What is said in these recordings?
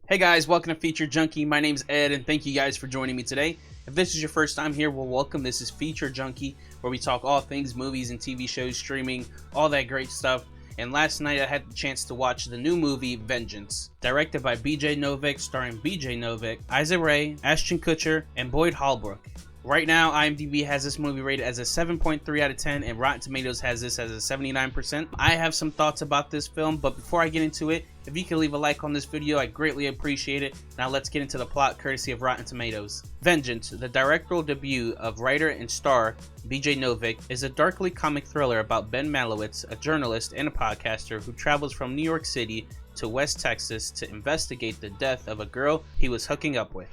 Hey guys, welcome to Feature Junkie. My name's Ed and thank you guys for joining me today. If this is your first time here, well welcome. This is Feature Junkie, where we talk all things movies and TV shows, streaming, all that great stuff. And last night I had the chance to watch the new movie Vengeance, directed by BJ Novak, starring BJ Novak, Issa Rae, Ashton Kutcher, and Boyd Holbrook. Right now, IMDb has this movie rated as a 7.3 out of 10, and Rotten Tomatoes has this as a 79%. I have some thoughts about this film, but before I get into it, if you could leave a like on this video, I greatly appreciate it. Now let's get into the plot, courtesy of Rotten Tomatoes. Vengeance, the directorial debut of writer and star BJ Novak, is a darkly comic thriller about Ben Malowitz, a journalist and a podcaster who travels from New York City to West Texas to investigate the death of a girl he was hooking up with.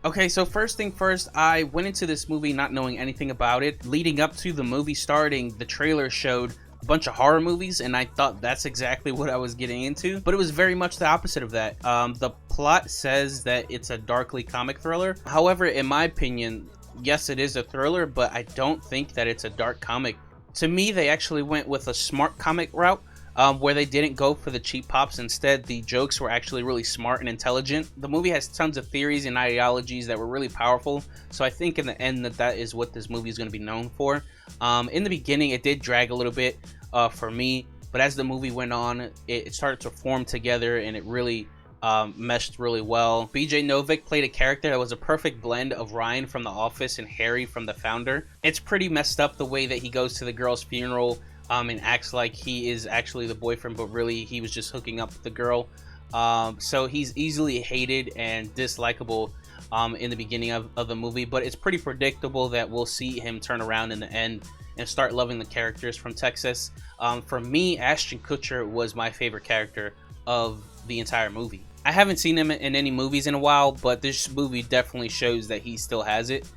Okay, so first thing first, I went into this movie not knowing anything about it. Leading up to the movie starting, the trailer showed a bunch of horror movies, and I thought that's exactly what I was getting into. But it was very much the opposite of that. The plot says that it's a darkly comic thriller. However, in my opinion, yes, it is a thriller, but I don't think that it's a dark comic. To me, they actually went with a smart comic route. Where they didn't go for the cheap pops. Instead, the jokes were actually really smart and intelligent. The movie has tons of theories and ideologies that were really powerful, so I think in the end that is what this movie is going to be known for. In the beginning, it did drag a little bit for me, but as the movie went on, it started to form together, and it really meshed really well. BJ Novak played a character that was a perfect blend of Ryan from The Office and Harry from The Founder. It's pretty messed up the way that he goes to the girl's funeral and acts like he is actually the boyfriend, but really he was just hooking up with the girl. So he's easily hated and dislikable in the beginning of the movie, but it's pretty predictable that we'll see him turn around in the end and start loving the characters from Texas. For me, Ashton Kutcher was my favorite character of the entire movie. I haven't seen him in any movies in a while, but this movie definitely shows that he still has it.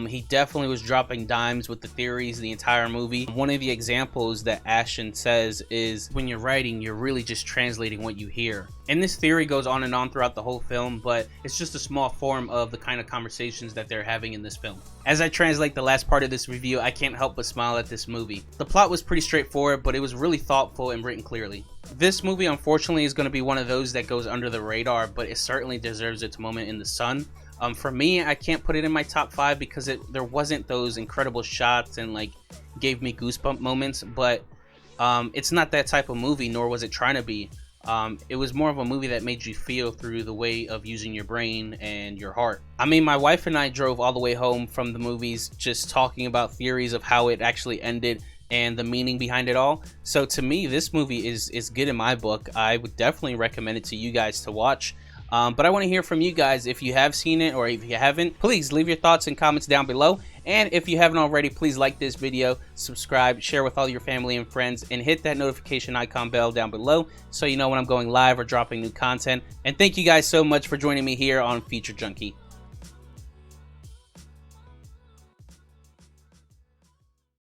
He definitely was dropping dimes with the theories the entire movie. One of the examples that Ashton says is, when you're writing, you're really just translating what you hear. And this theory goes on and on throughout the whole film, but it's just a small form of the kind of conversations that they're having in this film. As I translate the last part of this review, I can't help but smile at this movie. The plot was pretty straightforward, but it was really thoughtful and written clearly. This movie, unfortunately, is going to be one of those that goes under the radar, but it certainly deserves its moment in the sun. For me, I can't put it in my top 5 because there wasn't those incredible shots and like gave me goosebump moments, but it's not that type of movie, nor was it trying to be. It was more of a movie that made you feel through the way of using your brain and your heart. I mean, my wife and I drove all the way home from the movies just talking about theories of how it actually ended and the meaning behind it all. So to me, this movie is good in my book. I would definitely recommend it to you guys to watch. But I want to hear from you guys. If you have seen it or if you haven't, please leave your thoughts and comments down below. And if you haven't already, please like this video, subscribe, share with all your family and friends, and hit that notification icon bell down below so you know when I'm going live or dropping new content. And thank you guys so much for joining me here on Feature Junkie.